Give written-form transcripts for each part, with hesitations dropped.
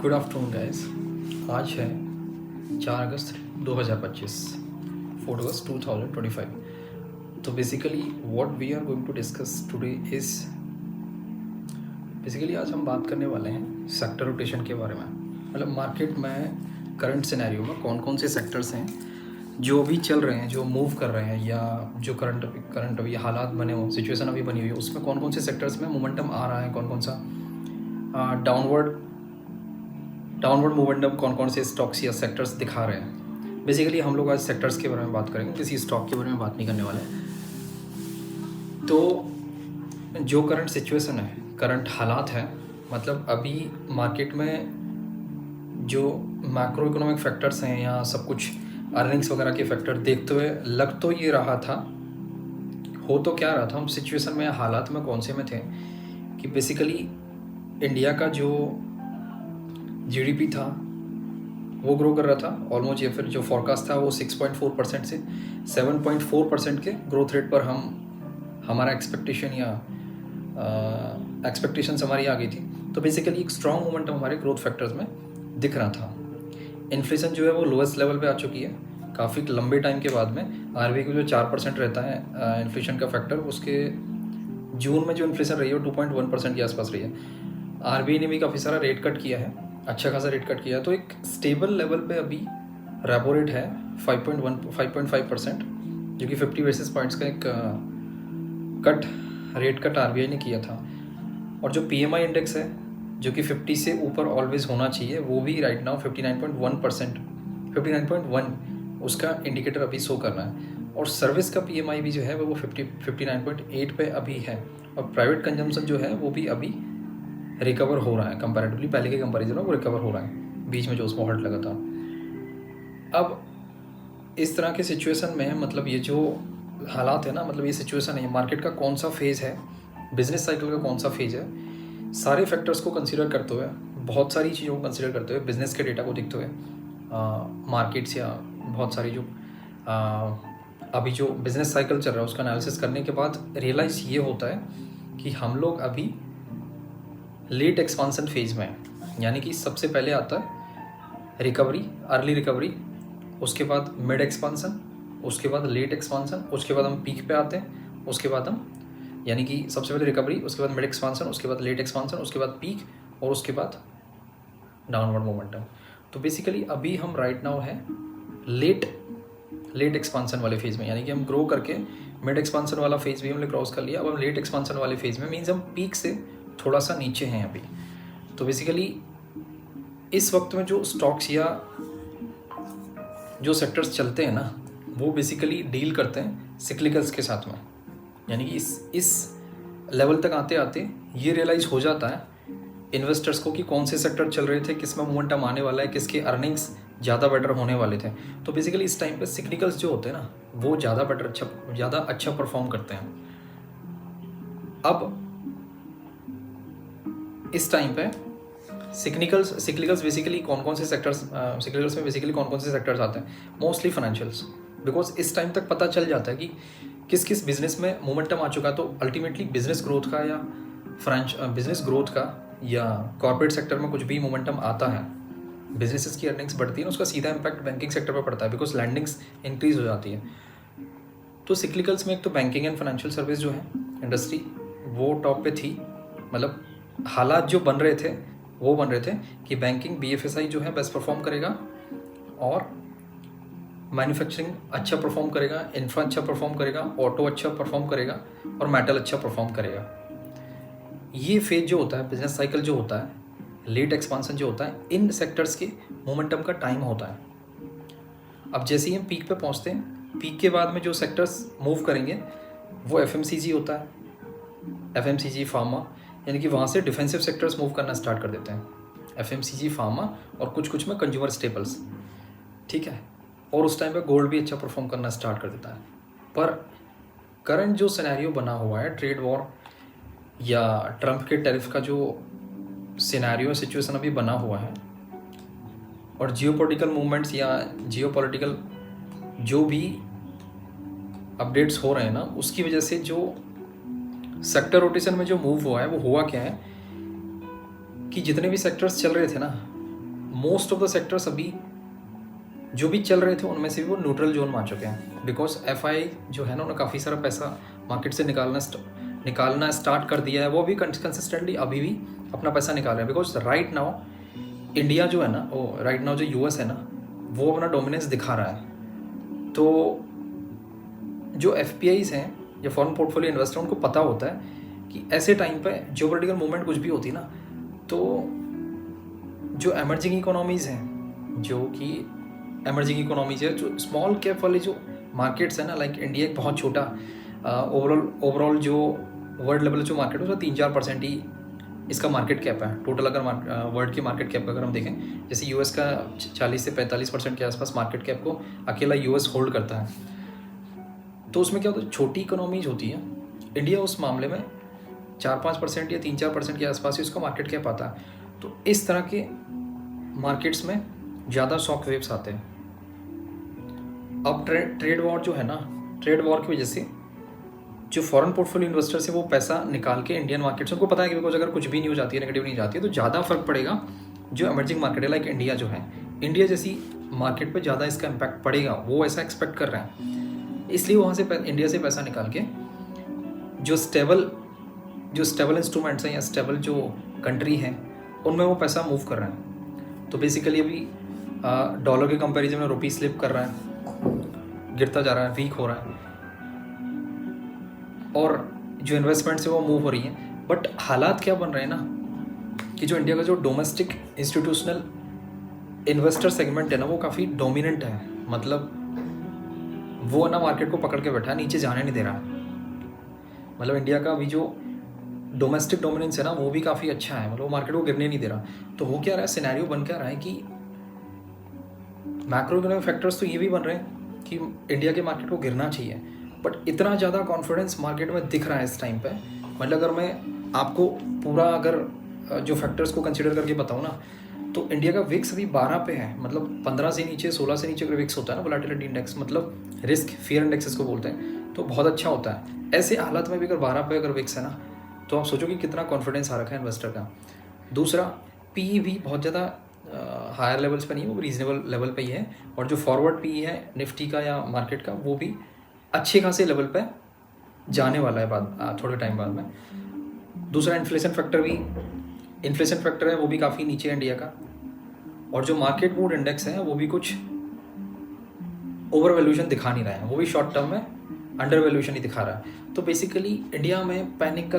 Good afternoon guys. आज है 4 अगस्त 2025, 4 अगस्त 2025। तो basically what we are going to discuss today is basically आज हम बात करने वाले हैं सेक्टर रोटेशन के बारे में। मतलब मार्केट में करंट सिनेरियो में कौन कौन से सेक्टर्स हैं जो अभी चल रहे हैं, जो मूव कर रहे हैं, या जो करंट अभी हालात बने हो, सिचुएशन अभी बनी हुई है, उसमें कौन कौन से सेक्टर्स में मोमेंटम आ रहा है, कौन कौन सा डाउनवर्ड मोमेंटम कौन कौन से स्टॉक्स या सेक्टर्स दिखा रहे हैं। बेसिकली हम लोग आज सेक्टर्स के बारे में बात करेंगे, किसी स्टॉक के बारे में बात नहीं करने वाले हैं। तो जो करंट सिचुएशन है, करंट हालात है, मतलब अभी मार्केट में जो मैक्रो इकोनॉमिक फैक्टर्स हैं या सब कुछ अर्निंग्स वगैरह के फैक्टर देखते हुए लग तो ये रहा था, हो तो क्या रहा था, हम सिचुएशन में हालात में कौन से में थे कि बेसिकली इंडिया का जो जीडीपी था वो ग्रो कर रहा था ऑलमोस्ट, या फिर जो फॉरकास्ट था वो 6.4% से 7.4% के ग्रोथ रेट पर हमारा एक्सपेक्टेशंस हमारी आ गई थी। तो बेसिकली एक स्ट्रॉन्ग मोमेंटम हमारे ग्रोथ फैक्टर्स में दिख रहा था। इन्फ्लेशन जो है वो लोएस्ट लेवल पे आ चुकी है काफ़ी लंबे टाइम के बाद में। आरबीआई को जो 4% रहता है इन्फ्लेशन का फैक्टर, उसके जून में जो इन्फ्लेशन रही है वो 2.1% के आसपास रही है। आरबीआई ने भी काफ़ी सारा रेट कट किया है, अच्छा खासा रेट कट किया है। तो एक स्टेबल लेवल पे अभी रेपो रेट है 5.5%, जो कि 50 बेसिस पॉइंट्स का एक रेट कट आरबीआई ने किया था। और जो पीएमआई इंडेक्स है जो कि 50 से ऊपर ऑलवेज होना चाहिए, वो भी राइट नाउ 59.1 उसका इंडिकेटर अभी शो कर रहा है। और सर्विस का पीएमआई भी जो है वो 59.8 पे अभी है। और प्राइवेट कंजम्पशन जो है वो भी अभी रिकवर हो रहा है, कंपैरेटिवली पहले के कंपैरिजन में वो रिकवर हो रहा है, बीच में जो उसमें हॉल्ट लगा था। अब इस तरह के सिचुएशन में मतलब ये जो हालात है ना, मतलब ये सिचुएशन है, मार्केट का कौन सा फेज़ है, बिजनेस साइकिल का कौन सा फेज़ है, सारे फैक्टर्स को कंसिडर करते हुए, बहुत सारी चीज़ों को कंसिडर करते हुए, बिजनेस के डेटा को देखते हुए, मार्केट्स या बहुत सारी जो अभी जो बिजनेस साइकिल चल रहा है उसका एनालिसिस करने के बाद रियलाइज़ ये होता है कि हम लोग अभी लेट एक्सपांसन फेज़ में है। यानी कि सबसे पहले आता है रिकवरी, अर्ली रिकवरी, उसके बाद मिड एक्सपांसन, उसके बाद लेट एक्सपांसन, उसके बाद हम पीक पे आते हैं, उसके बाद हम यानी कि सबसे पहले रिकवरी, उसके बाद मिड एक्सपांसन, उसके बाद लेट एक्सपांसन, उसके बाद पीक, और उसके बाद डाउनवर्ड मोमेंटम। तो बेसिकली अभी हम राइट नाउ है लेट एक्सपांसन वाले फेज़ में, यानी कि हम ग्रो करके मिड एक्सपांसन वाला फेज़ भी हमने क्रॉस कर लिया। अब हम लेट एक्सपांसन वाले फेज़ में, मीन्स हम पीक से थोड़ा सा नीचे हैं अभी। तो बेसिकली इस वक्त में जो स्टॉक्स या जो सेक्टर्स चलते हैं ना, वो बेसिकली डील करते हैं सिक्लिकल्स के साथ में। यानी कि इस लेवल तक आते आते ये रियलाइज़ हो जाता है इन्वेस्टर्स को कि कौन से सेक्टर चल रहे थे, किस में मोमेंटम आने वाला है, किसके अर्निंग्स ज़्यादा बेटर होने वाले थे। तो बेसिकली इस टाइम पे सिक्लिकल्स जो होते हैं ना, वो ज़्यादा अच्छा परफॉर्म करते हैं। अब इस टाइम पे सिक्लिकल्स बेसिकली कौन कौन से सेक्टर्स, सिक्लिकल्स में बेसिकली कौन कौन से सेक्टर्स आते हैं, मोस्टली फाइनेंशियल्स। बिकॉज इस टाइम तक पता चल जाता है कि किस किस बिजनेस में मोमेंटम आ चुका है। तो अल्टीमेटली बिजनेस ग्रोथ का या कॉर्पोरेट सेक्टर में कुछ भी मोमेंटम आता है, बिजनेसेस की अर्निंग्स बढ़ती है, उसका सीधा इम्पैक्ट बैंकिंग सेक्टर पर पड़ता है, बिकॉज लैंडिंग्स इंक्रीज हो जाती है। तो सिक्लिकल्स में एक तो बैंकिंग एंड फाइनेंशियल सर्विस जो है इंडस्ट्री, वो टॉप पे थी। मतलब हालात जो बन रहे थे वो बन रहे थे कि बैंकिंग, बीएफएसआई जो है बेस्ट परफॉर्म करेगा, और मैन्युफैक्चरिंग अच्छा परफॉर्म करेगा, इंफ्रा अच्छा परफॉर्म करेगा, ऑटो अच्छा परफॉर्म करेगा, और मेटल अच्छा परफॉर्म करेगा। ये फेज जो होता है, बिजनेस साइकिल जो होता है, लेट एक्सपांसन जो होता है, इन सेक्टर्स के मोमेंटम का टाइम होता है। अब जैसे ही हम पीक पे पहुंचते हैं, पीक के बाद में जो सेक्टर्स मूव करेंगे वो एफएमसीजी होता है, एफएमसीजी, फार्मा, यानी कि वहाँ से डिफेंसिव सेक्टर्स मूव करना स्टार्ट कर देते हैं, एफएमसीजी, फार्मा, और कुछ में कंज्यूमर स्टेपल्स, ठीक है। और उस टाइम पे गोल्ड भी अच्छा परफॉर्म करना स्टार्ट कर देता है। पर करंट जो सिनेरियो बना हुआ है, ट्रेड वॉर या ट्रंप के टैरिफ का जो सिनेरियो सिचुएशन अभी बना हुआ है, और जियोपॉलिटिकल मूवमेंट्स या जियोपॉलिटिकल जो भी अपडेट्स हो रहे हैं ना, उसकी वजह से जो सेक्टर रोटेशन में जो मूव हुआ है वो हुआ क्या है कि जितने भी सेक्टर्स चल रहे थे ना, मोस्ट ऑफ द सेक्टर्स अभी जो भी चल रहे थे उनमें से भी वो न्यूट्रल जोन में आ चुके हैं, बिकॉज एफआई जो है ना उन्होंने काफ़ी सारा पैसा मार्केट से निकालना स्टार्ट कर दिया है। वो भी कंसिस्टेंटली अभी भी अपना पैसा निकाल रहे हैं, बिकॉज राइट नाउ इंडिया जो है ना, वो राइट नाउ जो यूएस है ना, वो अपना डोमिनेंस दिखा रहा है। तो जो एफपीआईज हैं या फॉरेन पोर्टफोलियो इन्वेस्टर, उनको पता होता है कि ऐसे टाइम पे जियोपॉलिटिकल मूवमेंट कुछ भी होती ना, तो जो एमर्जिंग इकोनॉमीज़ हैं, जो कि एमर्जिंग इकोनॉमीज है, जो स्मॉल कैप वाले जो मार्केट्स है ना, लाइक इंडिया एक बहुत छोटा ओवरऑल जो वर्ल्ड लेवल जो मार्केट है उसका 3-4% ही इसका मार्केट कैप है टोटल। अगर वर्ल्ड की मार्केट कैप का अगर हम देखें, जैसे यूएस का 40 से 45% के आसपास मार्केट कैप को अकेला यूएस होल्ड करता है। तो उसमें क्या होता है, छोटी इकोनॉमीज होती है। इंडिया उस मामले में 4-5% या 3-4% के आसपास ही उसका मार्केट कैप आता है। तो इस तरह के मार्केट्स में ज़्यादा शॉक वेव्स आते हैं। अब ट्रेड वॉर जो है ना, ट्रेड वॉर की वजह से जो फॉरेन पोर्टफोलियो इन्वेस्टर्स है वो पैसा निकाल के इंडियन मार्केट से, उनको पता है कि बिकॉज अगर कुछ भी न्यूज़ आती है नेगेटिव न्यूज़ आती है तो ज़्यादा फर्क पड़ेगा जो एमर्जिंग मार्केट है, लाइक इंडिया जो है, इंडिया जैसी मार्केट पे ज़्यादा इसका इम्पैक्ट पड़ेगा, वो ऐसा एक्सपेक्ट कर रहे हैं। इसलिए वहाँ से इंडिया से पैसा निकाल के जो स्टेबल इंस्ट्रूमेंट्स हैं या स्टेबल जो कंट्री हैं उनमें वो पैसा मूव कर रहे हैं। तो बेसिकली अभी डॉलर के कंपैरिजन में रुपी स्लिप कर रहा है, गिरता जा रहा है, वीक हो रहा है, और जो इन्वेस्टमेंट्स है वो मूव हो रही हैं। बट हालात क्या बन रहे हैं ना कि जो इंडिया का जो डोमेस्टिक इंस्टीट्यूशनल इन्वेस्टर सेगमेंट है ना, वो काफ़ी डोमिनेंट है। मतलब वो ना मार्केट को पकड़ के बैठा है, नीचे जाने नहीं दे रहा। मतलब इंडिया का अभी जो डोमेस्टिक डोमिनेंस है ना वो भी काफ़ी अच्छा है, मतलब वो मार्केट को गिरने नहीं दे रहा। तो हो क्या रहा है, सिनेरियो बन क्या रहा है कि मैक्रो इकोनॉमिक फैक्टर्स तो ये भी बन रहे हैं कि इंडिया के मार्केट को गिरना चाहिए, बट इतना ज़्यादा कॉन्फिडेंस मार्केट में दिख रहा है इस टाइम पे। मतलब अगर मैं आपको पूरा अगर जो फैक्टर्स को कंसिडर करके बताऊँ ना, तो इंडिया का विक्स अभी 12 पे है। मतलब 15 से नीचे, 16 से नीचे अगर विक्स होता है ना, वोलेटिलिटी इंडेक्स, मतलब रिस्क फियर इंडेक्स इसको बोलते हैं, तो बहुत अच्छा होता है। ऐसे हालत में भी अगर 12 पे अगर विक्स है ना, तो आप सोचो कि कितना कॉन्फिडेंस आ रखा है इन्वेस्टर का। दूसरा, पी भी बहुत ज़्यादा हायर लेवल्स पे नहीं है, वो रीजनेबल लेवल पे ही है। और जो फॉरवर्ड पी है निफ्टी का या मार्केट का, वो भी अच्छे खासे लेवल पे जाने वाला है बाद थोड़े टाइम बाद में। दूसरा, इन्फ्लेशन फैक्टर है, वो भी काफ़ी नीचे है इंडिया का। और जो मार्केट मूड इंडेक्स है वो भी कुछ ओवर वैल्यूएशन दिखा नहीं रहा है, वो भी शॉर्ट टर्म में अंडर वैल्यूएशन ही दिखा रहा है। तो बेसिकली इंडिया में पैनिक का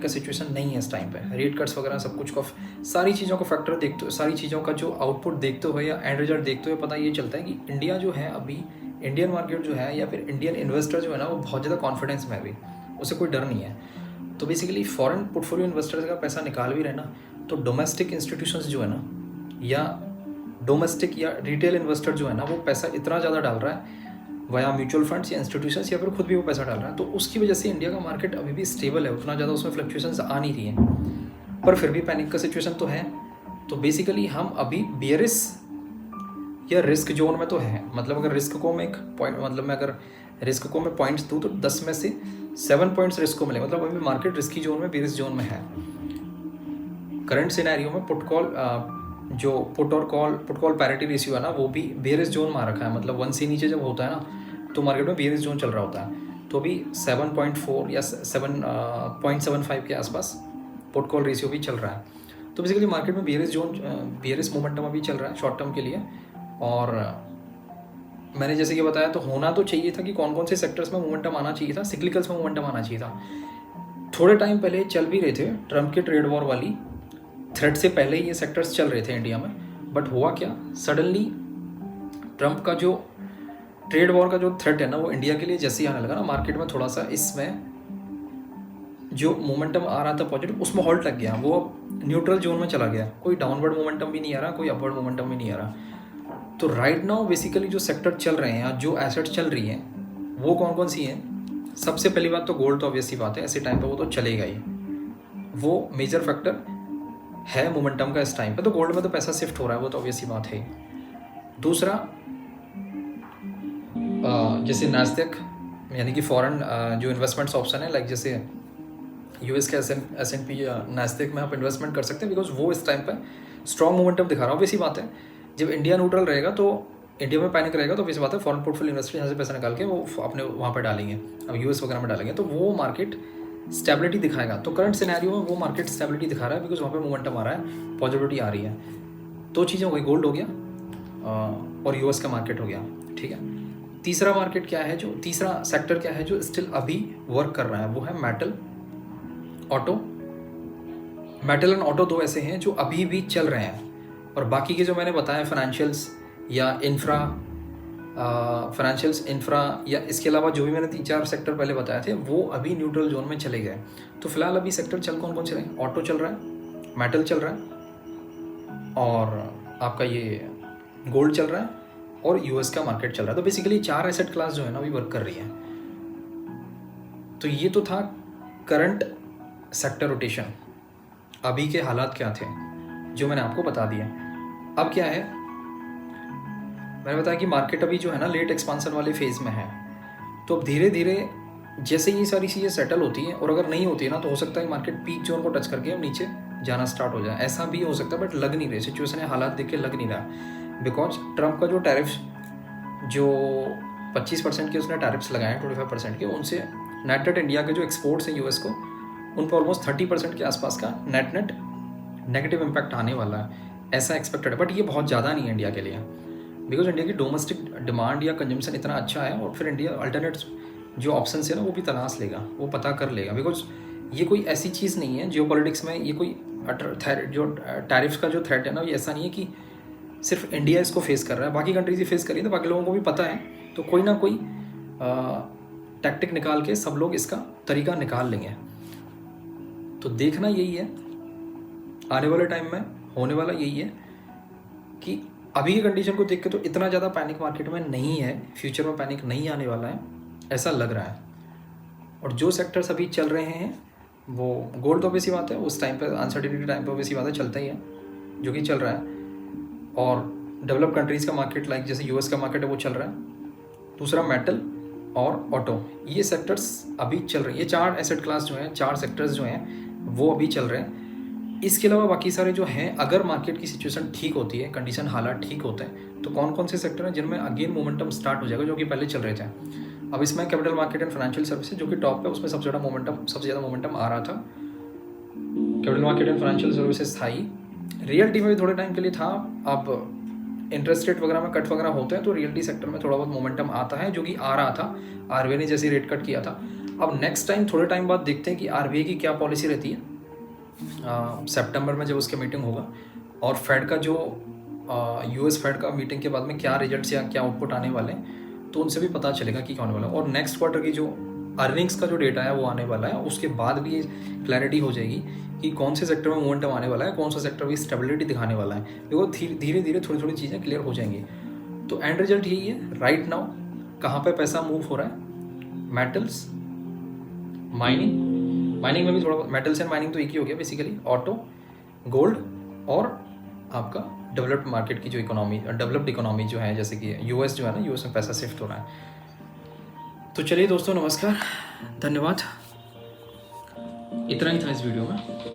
सिचुएशन नहीं है इस टाइम पे। रेट कट्स वगैरह सब कुछ को, सारी चीज़ों को फैक्टर देखते हुए, सारी चीज़ों का जो आउटपुट देखते हुए या एंड रिजल्ट देखते हुए पता ये चलता है कि इंडिया जो है अभी, इंडियन मार्केट जो है या फिर इंडियन इन्वेस्टर जो है ना, वो बहुत ज़्यादा कॉन्फिडेंस में है अभी, उसे कोई डर नहीं है। तो बेसिकली फॉरेन पोर्टफोलियो इन्वेस्टर्स का पैसा निकाल भी रहे ना, तो डोमेस्टिक इंस्टीट्यूशंस जो है ना, या डोमेस्टिक या रिटेल इन्वेस्टर जो है ना, वो पैसा इतना ज़्यादा डाल रहा है वया म्यूचुअल फंड्स या इंस्टीट्यूशंस, या फिर खुद भी वो पैसा डाल रहा है। तो उसकी वजह से इंडिया का मार्केट अभी भी स्टेबल है, उतना ज़्यादा उसमें फ्लक्चुएशंस आ नहीं रही हैं, पर फिर भी पैनिक का सिचुएशन तो है। तो बेसिकली हम अभी बियरिश या रिस्क जोन में तो है। मतलब अगर रिस्क को मैं एक पॉइंट, मतलब मैं अगर रिस्क को मैं पॉइंट्स दूँ तो 10 में से 7 पॉइंट्स रिस्क को मिले। मतलब अभी मार्केट रिस्की जोन में, बियरिश जोन में है। करंट सिनेरियो में पुट कॉल पैरिटी रेशियो है ना, वो भी बियरिश जोन में आ रखा है। मतलब 1 से नीचे जब होता है ना, तो मार्केट में बियरिश जोन चल रहा होता है। तो अभी 7.4 या 7.75 के आसपास पुट कॉल रेशियो भी चल रहा है। तो बेसिकली मार्केट में बियरिश मोमेंटम अभी चल रहा है शॉर्ट टर्म के लिए। और मैंने जैसे कि बताया, तो होना तो चाहिए था कि कौन कौन से सेक्टर्स में मोमेंटम आना चाहिए था, सिक्लिकल्स में मोमेंटम आना चाहिए था। थोड़े टाइम पहले चल भी रहे थे, ट्रम्प के ट्रेड वॉर वाली थ्रेट से पहले ये सेक्टर्स चल रहे थे इंडिया में। बट हुआ क्या, सडनली ट्रम्प का जो ट्रेड वॉर का जो थ्रेट है ना, वो इंडिया के लिए जैसे ही आने लगा ना, मार्केट में थोड़ा सा इसमें जो मोमेंटम आ रहा था पॉजिटिव, उसमें हॉल्ट लग गया। वो न्यूट्रल जोन में चला गया, कोई डाउनवर्ड मोमेंटम भी नहीं आ रहा, कोई अपवर्ड मोमेंटम भी नहीं आ रहा। तो राइट नाउ बेसिकली जो सेक्टर चल रहे हैं या जो एसेट्स चल रही हैं, वो कौन कौन सी हैं? सबसे पहली बात तो गोल्ड, तो ऑब्वियस सी बात है, ऐसे टाइम पे वो तो चलेगा ही, वो मेजर फैक्टर है मोमेंटम का इस टाइम पे। तो गोल्ड में तो पैसा शिफ्ट हो रहा है, वो तो ऑब्वियस सी बात है। दूसरा, जैसे नास्डेक यानी कि फॉरेन जो इन्वेस्टमेंट्स ऑप्शन है, लाइक जैसे यूएस के एस एन पी नास्डेक में आप इन्वेस्टमेंट कर सकते हैं, बिकॉज वो इस टाइम पे स्ट्रॉन्ग मोमेंटम दिखा रहा है। ऑब्वियसली बात है, जब इंडिया न्यूट्रल रहेगा तो इंडिया में पैनिक रहेगा तो ऑब्वियसली बात है फॉरेन पोर्टफोलियो इन्वेस्टर यहाँ से पैसा निकाल के वो अपने वहाँ पर डालेंगे, अब यूएस वगैरह में डालेंगे, तो वो मार्केट स्टेबिलिटी दिखाएगा। तो करंट सिनेरियो में वो मार्केट स्टेबिलिटी दिखा रहा है बिकॉज वहाँ पे मोमेंटम आ रहा है, पॉजिटिविटी आ रही है। दो चीज़ें हो गई, गोल्ड हो गया और यूएस का मार्केट हो गया, ठीक है। तीसरा मार्केट क्या है, जो तीसरा सेक्टर क्या है जो स्टिल अभी वर्क कर रहा है, वो है metal, auto. Metal and auto दो ऐसे हैं जो अभी भी चल रहे हैं, और बाकी के जो मैंने बताया फाइनेंशियल्स या इंफ्रा या इसके अलावा जो भी मैंने 3-4 सेक्टर पहले बताए थे वो अभी न्यूट्रल जोन में चले गए। तो फिलहाल अभी सेक्टर चल कौन कौन से रहे, ऑटो चल रहा है, मेटल चल रहा है और आपका ये गोल्ड चल रहा है और यूएस का मार्केट चल रहा है। तो बेसिकली 4 एसेट क्लास जो है ना अभी वर्क कर रही है। तो ये तो था करंट सेक्टर रोटेशन, अभी के हालात क्या थे जो मैंने आपको बता दिया। अब क्या है, मैंने बताया कि मार्केट अभी जो है ना लेट एक्सपांसन वाले फेज में है। तो अब धीरे धीरे जैसे ये सारी चीज़ें सेटल होती हैं, और अगर नहीं होती है ना तो हो सकता है मार्केट पीक जोन को टच करके अब नीचे जाना स्टार्ट हो जाए, ऐसा भी हो सकता है। बट लग नहीं रही, सिचुएशन है, हालात देख के लग नहीं रहा, बिकॉज ट्रंप का जो टैरिफ जो 25% के उसने टैरिफ्स लगाए हैं 25% के, उनसे नेट इंडिया के जो एक्सपोर्ट्स हैं यूएस को, उन पर ऑलमोस्ट 30% के आसपास का नेट नेगेटिव इम्पैक्ट आने वाला है, ऐसा एक्सपेक्टेड है। बट ये बहुत ज़्यादा नहीं है इंडिया के लिए, बिकॉज इंडिया की डोमेस्टिक डिमांड या कंजम्पशन इतना अच्छा है, और फिर इंडिया अल्टरनेट जो ऑप्शन है ना वो भी तलाश लेगा, वो पता कर लेगा। बिकॉज ये कोई ऐसी चीज़ नहीं है जियोपॉलिटिक्स में, ये कोई जो टैरिफ्स का जो थ्रेट है ना, ये ऐसा नहीं है कि सिर्फ इंडिया इसको फेस कर रहा है, बाकी कंट्रीज ही फेस कर रही है, तो बाकी लोगों को भी पता है। तो कोई ना कोई टैक्टिक निकाल के सब लोग इसका तरीका निकाल लेंगे। तो देखना यही है, आने वाले टाइम में होने वाला यही है कि अभी की कंडीशन को देख के तो इतना ज़्यादा पैनिक मार्केट में नहीं है, फ्यूचर में पैनिक नहीं आने वाला है, ऐसा लग रहा है। और जो सेक्टर्स अभी चल रहे हैं वो गोल्ड, तो ऑब्वियसली बात है उस टाइम पे अनसर्टिनिटी टाइम पे ऑब्वियसली बात है चलता ही है, जो कि चल रहा है। और डेवलप कंट्रीज़ का मार्केट लाइक जैसे यूएस का मार्केट है वो चल रहा है। दूसरा मेटल और ऑटो, ये सेक्टर्स अभी चल रहे हैं। ये 4 एसेट क्लास जो हैं, 4 सेक्टर्स जो हैं वो अभी चल रहे हैं। इसके अलावा बाकी सारे जो हैं, अगर मार्केट की सिचुएशन ठीक होती है, कंडीशन हालात ठीक होते हैं, तो कौन कौन से सेक्टर हैं जिनमें अगेन मोमेंटम स्टार्ट हो जाएगा, जो कि पहले चल रहे थे। अब इसमें capital market and financial services जो कि टॉप पे, उसमें सबसे ज़्यादा मोमेंटम आ रहा था। Capital market and financial services था ही। रियल्टी में भी थोड़े टाइम के लिए था। अब इंटरेस्ट रेट वगैरह में कट वगैरह होते हैं तो रियल्टी सेक्टर में थोड़ा बहुत मोमेंटम आता है, जो कि आ रहा था। आरबीआई ने जैसे रेट कट किया था। अब नेक्स्ट टाइम थोड़े टाइम बाद देखते हैं कि आरबीआई की क्या पॉलिसी रहती है सितंबर में जब उसका मीटिंग होगा, और फेड का जो यूएस फेड का मीटिंग के बाद में क्या रिजल्ट्स या क्या आउटपुट आने वाले हैं, तो उनसे भी पता चलेगा कि क्या होने वाला है। और नेक्स्ट क्वार्टर की जो अर्निंग्स का जो डेटा है वो आने वाला है, उसके बाद भी ये क्लैरिटी हो जाएगी कि कौन से सेक्टर में मोमेंटम आने वाला है, कौन सा सेक्टर भी स्टेबिलिटी दिखाने वाला है। देखो धीरे धीरे थोड़ी थोड़ी चीज़ें क्लियर हो जाएंगी। तो एंड रिजल्ट यही है राइट नाउ, कहाँ पे पैसा मूव हो रहा है, मेटल्स, माइनिंग में भी थोड़ा, मेटल्स एंड माइनिंग तो एक ही हो गया बेसिकली, ऑटो, गोल्ड, और आपका डेवलप्ड मार्केट की जो इकोनॉमी, डेवलप्ड इकोनॉमी जो है, जैसे कि यूएस जो है ना, यूएस में पैसा शिफ्ट हो रहा है। तो चलिए दोस्तों, नमस्कार, धन्यवाद, इतना ही था इस वीडियो में।